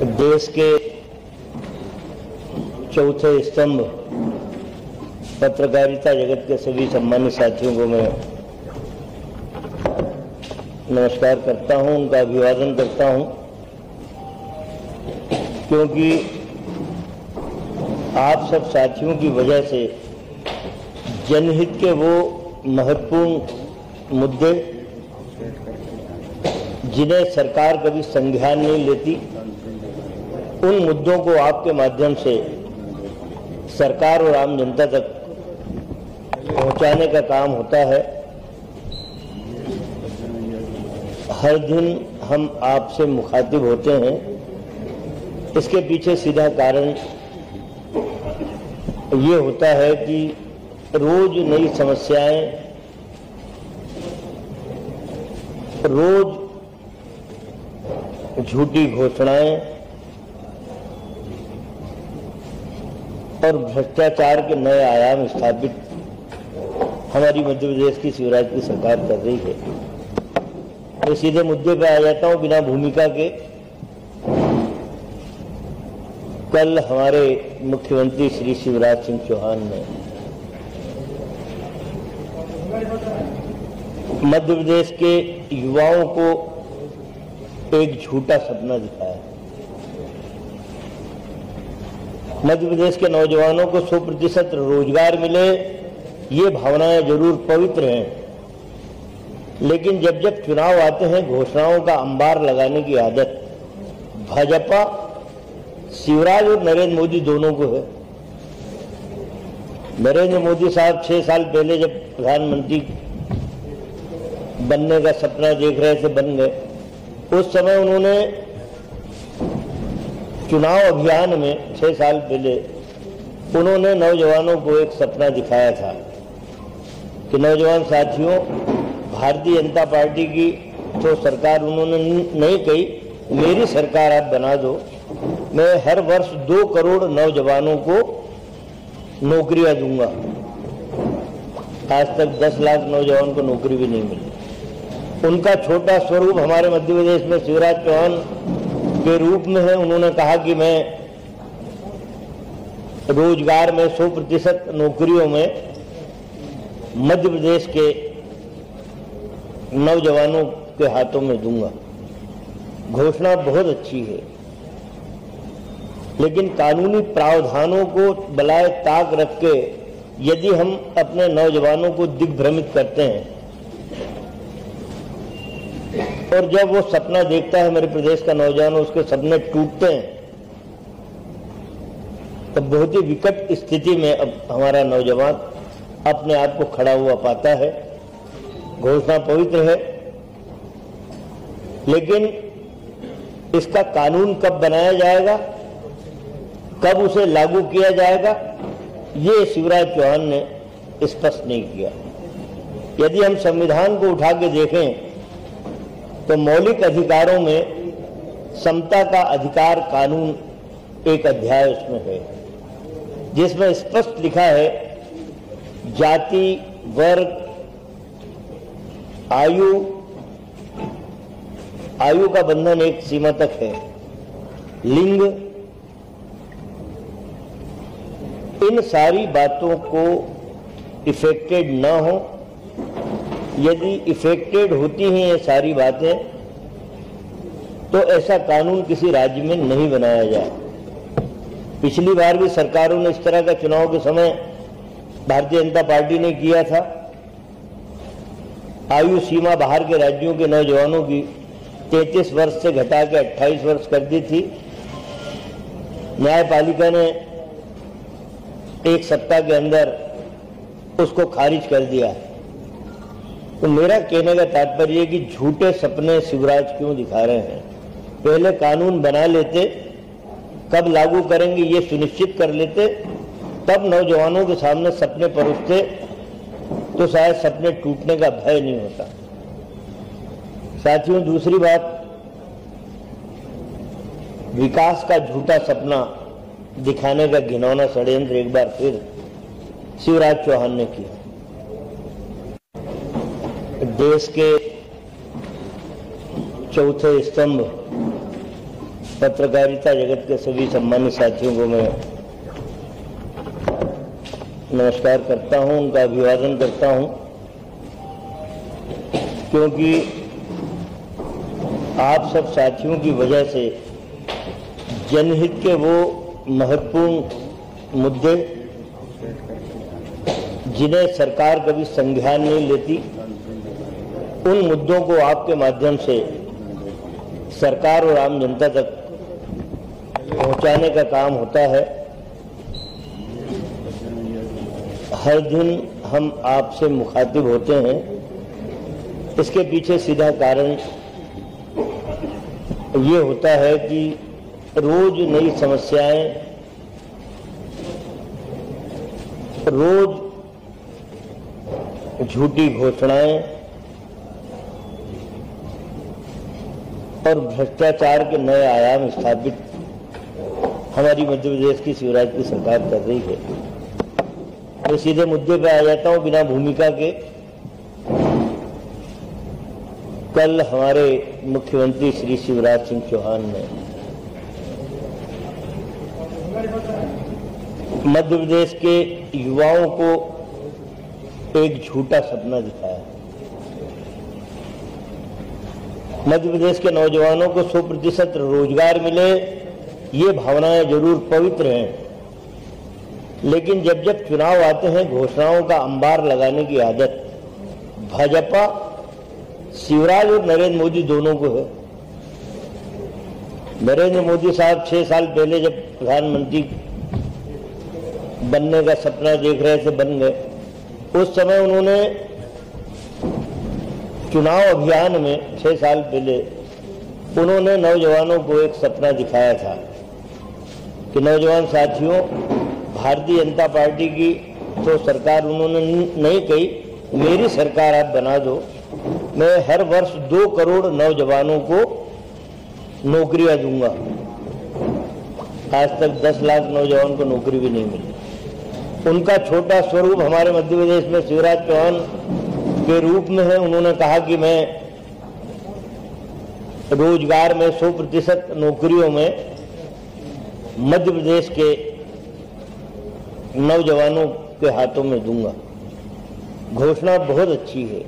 देश के चौथे स्तंभ पत्रकारिता जगत के सभी सम्मानित साथियों को मैं नमस्कार करता हूं, उनका अभिवादन करता हूं, क्योंकि आप सब साथियों की वजह से जनहित के वो महत्वपूर्ण मुद्दे जिन्हें सरकार कभी संज्ञान नहीं लेती, उन मुद्दों को आपके माध्यम से सरकार और आम जनता तक पहुंचाने का काम होता है। हर दिन हम आपसे मुखातिब होते हैं। इसके पीछे सीधा कारण ये होता है कि रोज नई समस्याएं, रोज झूठी घोषणाएं और भ्रष्टाचार के नए आयाम स्थापित हमारी मध्य प्रदेश की शिवराज की सरकार कर रही है। मैं सीधे मुद्दे पे आ जाता हूं बिना भूमिका के। कल हमारे मुख्यमंत्री श्री शिवराज सिंह चौहान ने मध्य प्रदेश के युवाओं को एक झूठा सपना दिखाया। मध्य प्रदेश के नौजवानों को 100% रोजगार मिले, ये भावनाएं जरूर पवित्र हैं, लेकिन जब जब चुनाव आते हैं घोषणाओं का अंबार लगाने की आदत भाजपा, शिवराज और नरेंद्र मोदी दोनों को है। नरेंद्र मोदी साहब 6 साल पहले जब प्रधानमंत्री बनने का सपना देख रहे थे, बन गए। उस समय उन्होंने चुनाव अभियान में 6 साल पहले उन्होंने नौजवानों को एक सपना दिखाया था कि नौजवान साथियों, भारतीय जनता पार्टी की तो सरकार उन्होंने नहीं कही, मेरी सरकार आप बना दो, मैं हर वर्ष 2 करोड़ नौजवानों को नौकरियां दूंगा। आज तक 10 लाख नौजवान को नौकरी भी नहीं मिली। उनका छोटा स्वरूप हमारे मध्य प्रदेश में शिवराज चौहान के रूप में है। उन्होंने कहा कि मैं रोजगार में 100% नौकरियों में मध्य प्रदेश के नौजवानों के हाथों में दूंगा। घोषणा बहुत अच्छी है, लेकिन कानूनी प्रावधानों को बलाए ताक रख के यदि हम अपने नौजवानों को दिग्भ्रमित करते हैं और जब वो सपना देखता है मेरे प्रदेश का नौजवान, उसके सपने टूटते हैं, तो बहुत ही विकट स्थिति में अब हमारा नौजवान अपने आप को खड़ा हुआ पाता है। घोषणा पवित्र है, लेकिन इसका कानून कब बनाया जाएगा, कब उसे लागू किया जाएगा, ये शिवराज चौहान ने स्पष्ट नहीं किया। यदि हम संविधान को उठा के देखें तो मौलिक अधिकारों में समता का अधिकार कानून एक अध्याय उसमें है, जिसमें स्पष्ट लिखा है जाति, वर्ग, आयु का बंधन एक सीमा तक है, लिंग, इन सारी बातों को इफेक्टेड न हो। यदि इफेक्टेड होती हैं ये सारी बातें, तो ऐसा कानून किसी राज्य में नहीं बनाया जाए। पिछली बार भी सरकारों ने इस तरह का चुनाव के समय भारतीय जनता पार्टी ने किया था। आयु सीमा बाहर के राज्यों के नौजवानों की 33 वर्ष से घटा के 28 वर्ष कर दी थी। न्यायपालिका ने 1 सप्ताह के अंदर उसको खारिज कर दिया। तो मेरा कहने का तात्पर्य है कि झूठे सपने शिवराज क्यों दिखा रहे हैं। पहले कानून बना लेते, कब लागू करेंगे ये सुनिश्चित कर लेते, तब नौजवानों के सामने सपने परोसते, तो शायद सपने टूटने का भय नहीं होता। साथियों, दूसरी बात, विकास का झूठा सपना दिखाने का घिनौना षड्यंत्र एक बार फिर शिवराज चौहान ने किया। देश के चौथे स्तंभ पत्रकारिता जगत के सभी सम्मानित साथियों को मैं नमस्कार करता हूं, उनका अभिवादन करता हूं, क्योंकि आप सब साथियों की वजह से जनहित के वो महत्वपूर्ण मुद्दे जिन्हें सरकार कभी संज्ञान नहीं लेती, उन मुद्दों को आपके माध्यम से सरकार और आम जनता तक पहुंचाने का काम होता है। हर दिन हम आपसे मुखातिब होते हैं, इसके पीछे सीधा कारण ये होता है कि रोज नई समस्याएं, रोज झूठी घोषणाएं और भ्रष्टाचार के नए आयाम स्थापित हमारी मध्य प्रदेश की शिवराज की सरकार कर रही है। मैं सीधे मुद्दे पे आ जाता हूं बिना भूमिका के। कल हमारे मुख्यमंत्री श्री शिवराज सिंह चौहान ने मध्य प्रदेश के युवाओं को एक झूठा सपना दिखाया। मध्य प्रदेश के नौजवानों को 100% रोजगार मिले, ये भावनाएं जरूर पवित्र हैं, लेकिन जब जब चुनाव आते हैं घोषणाओं का अंबार लगाने की आदत भाजपा, शिवराज और नरेंद्र मोदी दोनों को है। नरेंद्र मोदी साहब 6 साल पहले जब प्रधानमंत्री बनने का सपना देख रहे थे, बन गए। उस समय उन्होंने चुनाव अभियान में 6 साल पहले उन्होंने नौजवानों को एक सपना दिखाया था कि नौजवान साथियों, भारतीय जनता पार्टी की तो सरकार उन्होंने नहीं कही, मेरी सरकार आप बना दो, मैं हर वर्ष 2 करोड़ नौजवानों को नौकरियां दूंगा। आज तक 10 लाख नौजवान को नौकरी भी नहीं मिली। उनका छोटा स्वरूप हमारे मध्य प्रदेश में शिवराज चौहान के रूप में है। उन्होंने कहा कि मैं रोजगार में 100% नौकरियों में मध्य प्रदेश के नौजवानों के हाथों में दूंगा। घोषणा बहुत अच्छी है,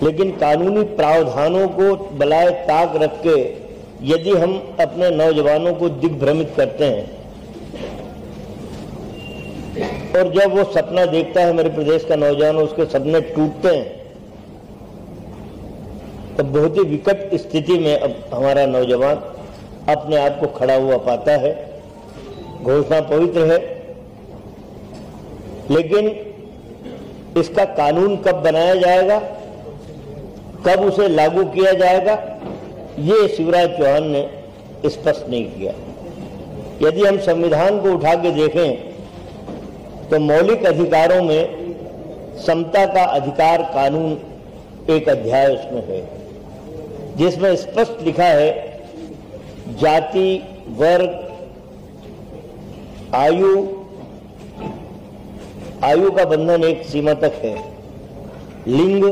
लेकिन कानूनी प्रावधानों को बलाए ताक रख के यदि हम अपने नौजवानों को दिग्भ्रमित करते हैं और जब वो सपना देखता है मेरे प्रदेश का नौजवान, उसके सपने टूटते हैं, तो बहुत ही विकट स्थिति में अब हमारा नौजवान अपने आप को खड़ा हुआ पाता है। घोषणा पवित्र है, लेकिन इसका कानून कब बनाया जाएगा, कब उसे लागू किया जाएगा, ये शिवराज चौहान ने स्पष्ट नहीं किया। यदि हम संविधान को उठा के देखें तो मौलिक अधिकारों में समता का अधिकार कानून एक अध्याय उसमें है, जिसमें स्पष्ट लिखा है जाति, वर्ग, आयु का बंधन एक सीमा तक है, लिंग,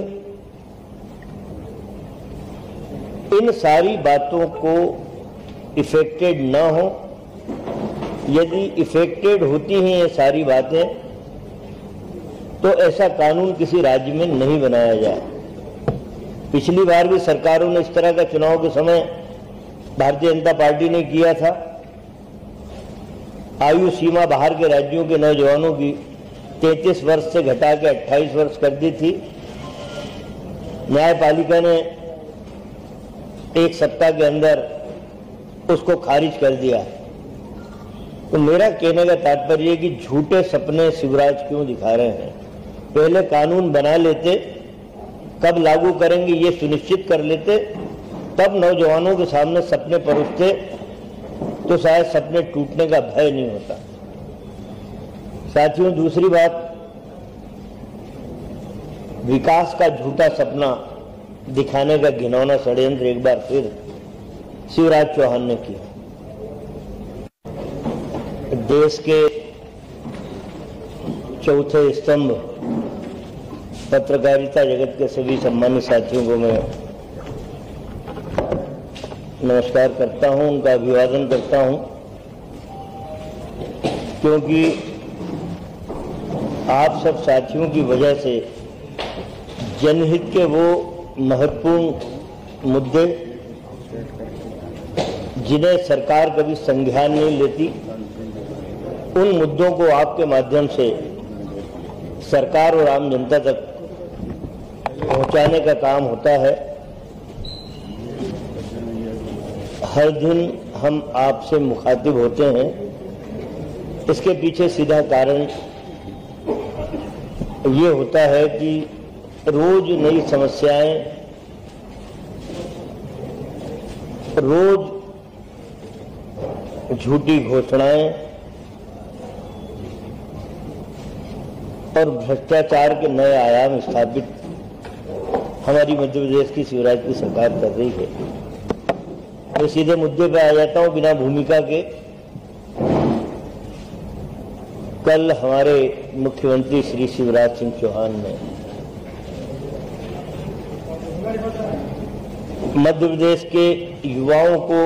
इन सारी बातों को इफेक्टेड न हो। यदि इफेक्टेड होती हैं ये सारी बातें, तो ऐसा कानून किसी राज्य में नहीं बनाया जाए। पिछली बार भी सरकारों ने इस तरह का चुनाव के समय भारतीय जनता पार्टी ने किया था। आयु सीमा बाहर के राज्यों के नौजवानों की 33 वर्ष से घटा के 28 वर्ष कर दी थी। न्यायपालिका ने 1 सप्ताह के अंदर उसको खारिज कर दिया। तो मेरा कहने का तात्पर्य है कि झूठे सपने शिवराज क्यों दिखा रहे हैं। पहले कानून बना लेते, कब लागू करेंगे ये सुनिश्चित कर लेते, तब नौजवानों के सामने सपने परोसते, तो शायद सपने टूटने का भय नहीं होता। साथियों, दूसरी बात, विकास का झूठा सपना दिखाने का घिनौना षड्यंत्र एक बार फिर शिवराज चौहान ने किया। देश के चौथे स्तंभ पत्रकारिता जगत के सभी सम्मानित साथियों को मैं नमस्कार करता हूं, उनका अभिवादन करता हूं, क्योंकि आप सब साथियों की वजह से जनहित के वो महत्वपूर्ण मुद्दे जिन्हें सरकार कभी संज्ञान नहीं लेती, उन मुद्दों को आपके माध्यम से सरकार और आम जनता तक पहुंचाने का काम होता है। हर दिन हम आपसे मुखातिब होते हैं, इसके पीछे सीधा कारण ये होता है कि रोज नई समस्याएं, रोज झूठी घोषणाएं और भ्रष्टाचार के नए आयाम स्थापित हमारी मध्य प्रदेश की शिवराज की सरकार कर रही है। मैं सीधे मुद्दे पर आ जाता हूं बिना भूमिका के। कल हमारे मुख्यमंत्री श्री शिवराज सिंह चौहान ने मध्य प्रदेश के युवाओं को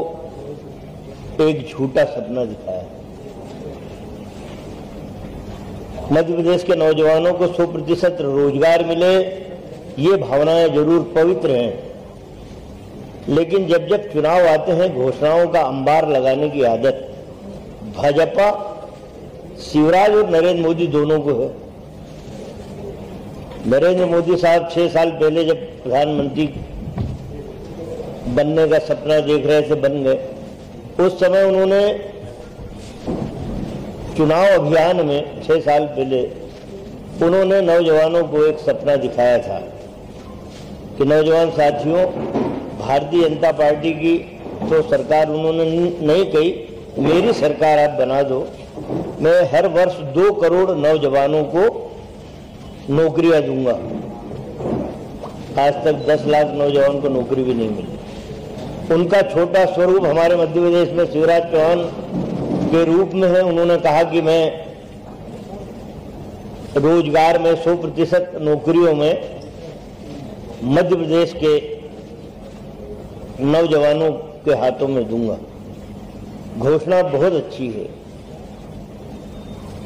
एक झूठा सपना दिखाया। मध्य प्रदेश के नौजवानों को 100% रोजगार मिले, ये भावनाएं जरूर पवित्र हैं, लेकिन जब जब चुनाव आते हैं घोषणाओं का अंबार लगाने की आदत भाजपा, शिवराज और नरेंद्र मोदी दोनों को है। नरेंद्र मोदी साहब 6 साल पहले जब प्रधानमंत्री बनने का सपना देख रहे थे, बन गए। उस समय उन्होंने चुनाव अभियान में 6 साल पहले उन्होंने नौजवानों को एक सपना दिखाया था कि नौजवान साथियों, भारतीय जनता पार्टी की तो सरकार उन्होंने नहीं कही, मेरी सरकार आप बना दो, मैं हर वर्ष 2 करोड़ नौजवानों को नौकरियां दूंगा। आज तक 10 लाख नौजवान को नौकरी भी नहीं मिली। उनका छोटा स्वरूप हमारे मध्य प्रदेश में शिवराज चौहान के रूप में है। उन्होंने कहा कि मैं रोजगार में 100% नौकरियों में मध्य प्रदेश के नौजवानों के हाथों में दूंगा। घोषणा बहुत अच्छी है,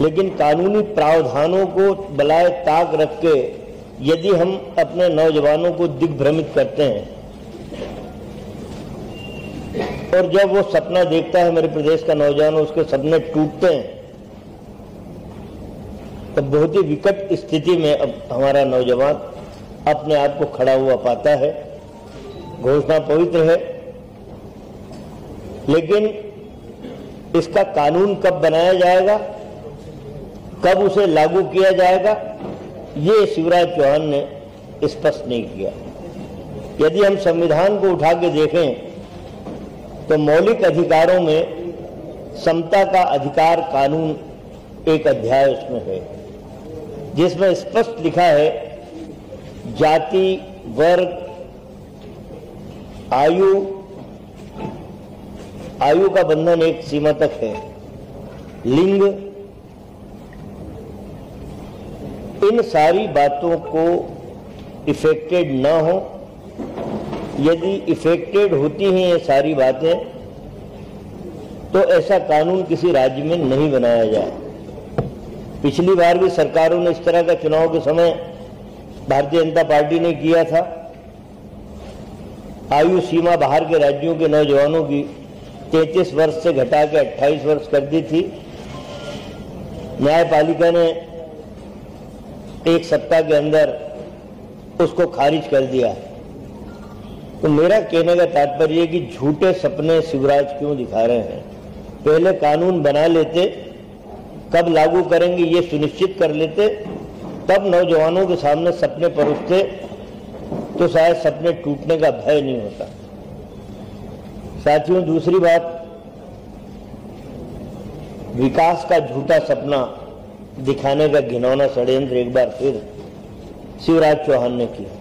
लेकिन कानूनी प्रावधानों को बलाए ताक रख के यदि हम अपने नौजवानों को दिग्भ्रमित करते हैं और जब वो सपना देखता है मेरे प्रदेश का नौजवान, उसके सपने टूटते हैं, तो बहुत ही विकट स्थिति में अब हमारा नौजवान अपने आप को खड़ा हुआ पाता है। घोषणा पवित्र है, लेकिन इसका कानून कब बनाया जाएगा, कब उसे लागू किया जाएगा, ये शिवराज चौहान ने स्पष्ट नहीं किया। यदि हम संविधान को उठा के देखें तो मौलिक अधिकारों में समता का अधिकार कानून एक अध्याय उसमें है, जिसमें स्पष्ट लिखा है जाति, वर्ग, आयु का बंधन एक सीमा तक है, लिंग, इन सारी बातों को इफेक्टेड ना हो। यदि इफेक्टेड होती हैं ये सारी बातें, तो ऐसा कानून किसी राज्य में नहीं बनाया जाए। पिछली बार भी सरकारों ने इस तरह का चुनाव के समय भारतीय जनता पार्टी ने किया था। आयु सीमा बाहर के राज्यों के नौजवानों की 33 वर्ष से घटा के 28 वर्ष कर दी थी। न्यायपालिका ने 1 सप्ताह के अंदर उसको खारिज कर दिया। तो मेरा कहने का तात्पर्य है कि झूठे सपने शिवराज क्यों दिखा रहे हैं। पहले कानून बना लेते, कब लागू करेंगे ये सुनिश्चित कर लेते, तब नौजवानों के सामने सपने परोसते, तो शायद सपने टूटने का भय नहीं होता। साथियों, दूसरी बात, विकास का झूठा सपना दिखाने का घिनौना षड्यंत्र एक बार फिर शिवराज चौहान ने किया।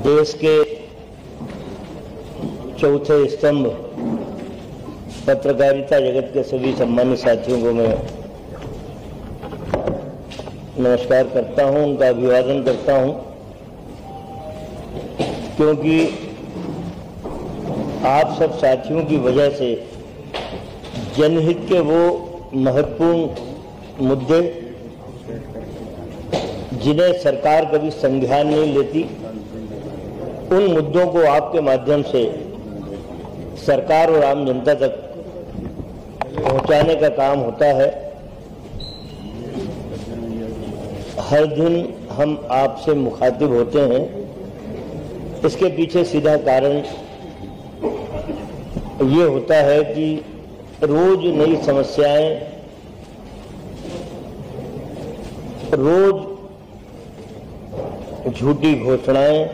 देश के चौथे स्तंभ पत्रकारिता जगत के सभी सम्मानित साथियों को मैं नमस्कार करता हूं, उनका अभिवादन करता हूं, क्योंकि आप सब साथियों की वजह से जनहित के वो महत्वपूर्ण मुद्दे जिन्हें सरकार कभी संज्ञान नहीं लेती, उन मुद्दों को आपके माध्यम से सरकार और आम जनता तक पहुंचाने का काम होता है। हर दिन हम आपसे मुखातिब होते हैं, इसके पीछे सीधा कारण ये होता है कि रोज नई समस्याएं, रोज झूठी घोषणाएं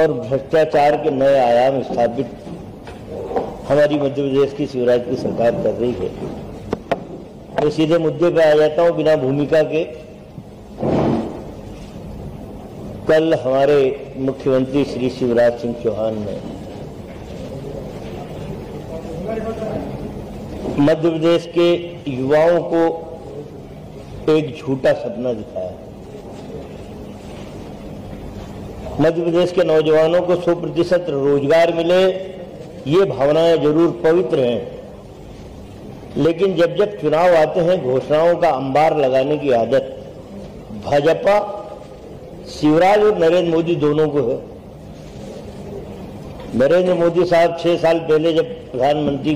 और भ्रष्टाचार के नए आयाम स्थापित हमारी मध्य प्रदेश की शिवराज की सरकार कर रही है। मैं सीधे मुद्दे पे आ जाता हूं बिना भूमिका के। कल हमारे मुख्यमंत्री श्री शिवराज सिंह चौहान ने मध्य प्रदेश के युवाओं को एक झूठा सपना दिखाया। मध्य प्रदेश के नौजवानों को 100% रोजगार मिले, ये भावनाएं जरूर पवित्र हैं, लेकिन जब जब चुनाव आते हैं घोषणाओं का अंबार लगाने की आदत भाजपा, शिवराज और नरेंद्र मोदी दोनों को है। नरेंद्र मोदी साहब 6 साल पहले जब प्रधानमंत्री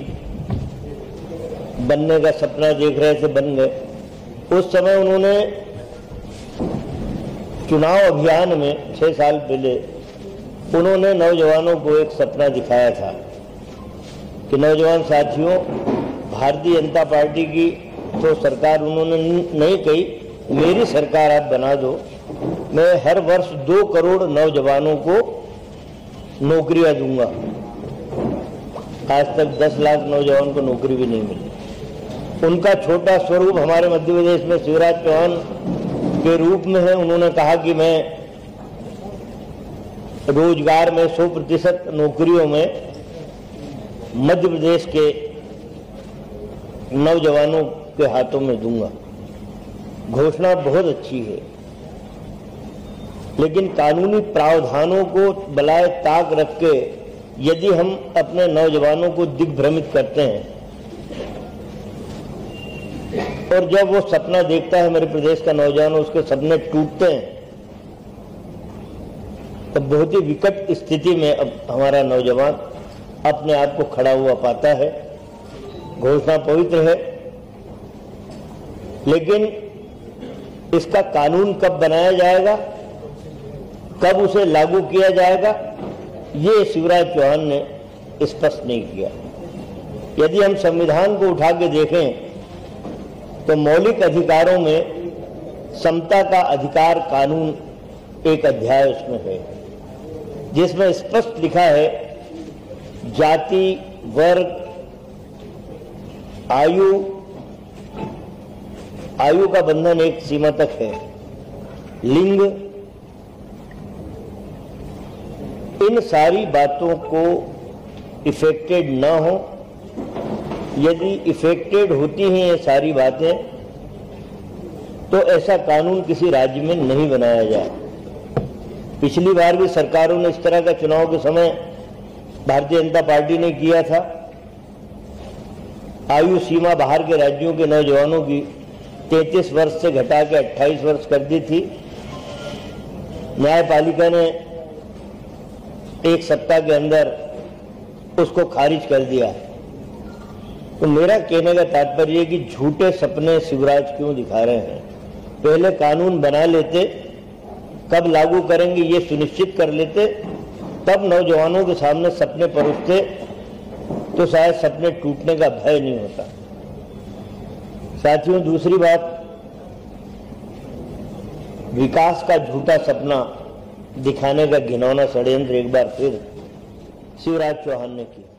बनने का सपना देख रहे थे, बन गए। उस समय उन्होंने चुनाव अभियान में 6 साल पहले उन्होंने नौजवानों को एक सपना दिखाया था कि नौजवान साथियों, भारतीय जनता पार्टी की तो सरकार उन्होंने नहीं कही, मेरी सरकार आप बना दो, मैं हर वर्ष 2 करोड़ नौजवानों को नौकरियां दूंगा। आज तक 10 लाख नौजवान को नौकरी भी नहीं मिली। उनका छोटा स्वरूप हमारे मध्य प्रदेश में शिवराज चौहान के रूप में है। उन्होंने कहा कि मैं रोजगार में 100% नौकरियों में मध्य प्रदेश के नौजवानों के हाथों में दूंगा। घोषणा बहुत अच्छी है, लेकिन कानूनी प्रावधानों को बलाए ताक रख के यदि हम अपने नौजवानों को दिग्भ्रमित करते हैं और जब वो सपना देखता है मेरे प्रदेश का नौजवान, उसके सपने टूटते हैं, तो बहुत ही विकट स्थिति में अब हमारा नौजवान अपने आप को खड़ा हुआ पाता है। घोषणा पवित्र है, लेकिन इसका कानून कब बनाया जाएगा, कब उसे लागू किया जाएगा, ये शिवराज चौहान ने स्पष्ट नहीं किया। यदि हम संविधान को उठा के देखें तो मौलिक अधिकारों में समता का अधिकार कानून एक अध्याय उसमें है, जिसमें स्पष्ट लिखा है जाति, वर्ग, आयु का बंधन एक सीमा तक है, लिंग, इन सारी बातों को इफेक्टेड ना हो। यदि इफेक्टेड होती हैं ये सारी बातें, तो ऐसा कानून किसी राज्य में नहीं बनाया जाए। पिछली बार भी सरकारों ने इस तरह का चुनाव के समय भारतीय जनता पार्टी ने किया था। आयु सीमा बाहर के राज्यों के नौजवानों की 33 वर्ष से घटा के 28 वर्ष कर दी थी। न्यायपालिका ने 1 सप्ताह के अंदर उसको खारिज कर दिया। तो मेरा कहने का तात्पर्य कि झूठे सपने शिवराज क्यों दिखा रहे हैं। पहले कानून बना लेते, कब लागू करेंगे ये सुनिश्चित कर लेते, तब नौजवानों के सामने सपने परोसते, तो शायद सपने टूटने का भय नहीं होता। साथियों, दूसरी बात, विकास का झूठा सपना दिखाने का घिनौना षड्यंत्र एक बार फिर शिवराज चौहान ने किया।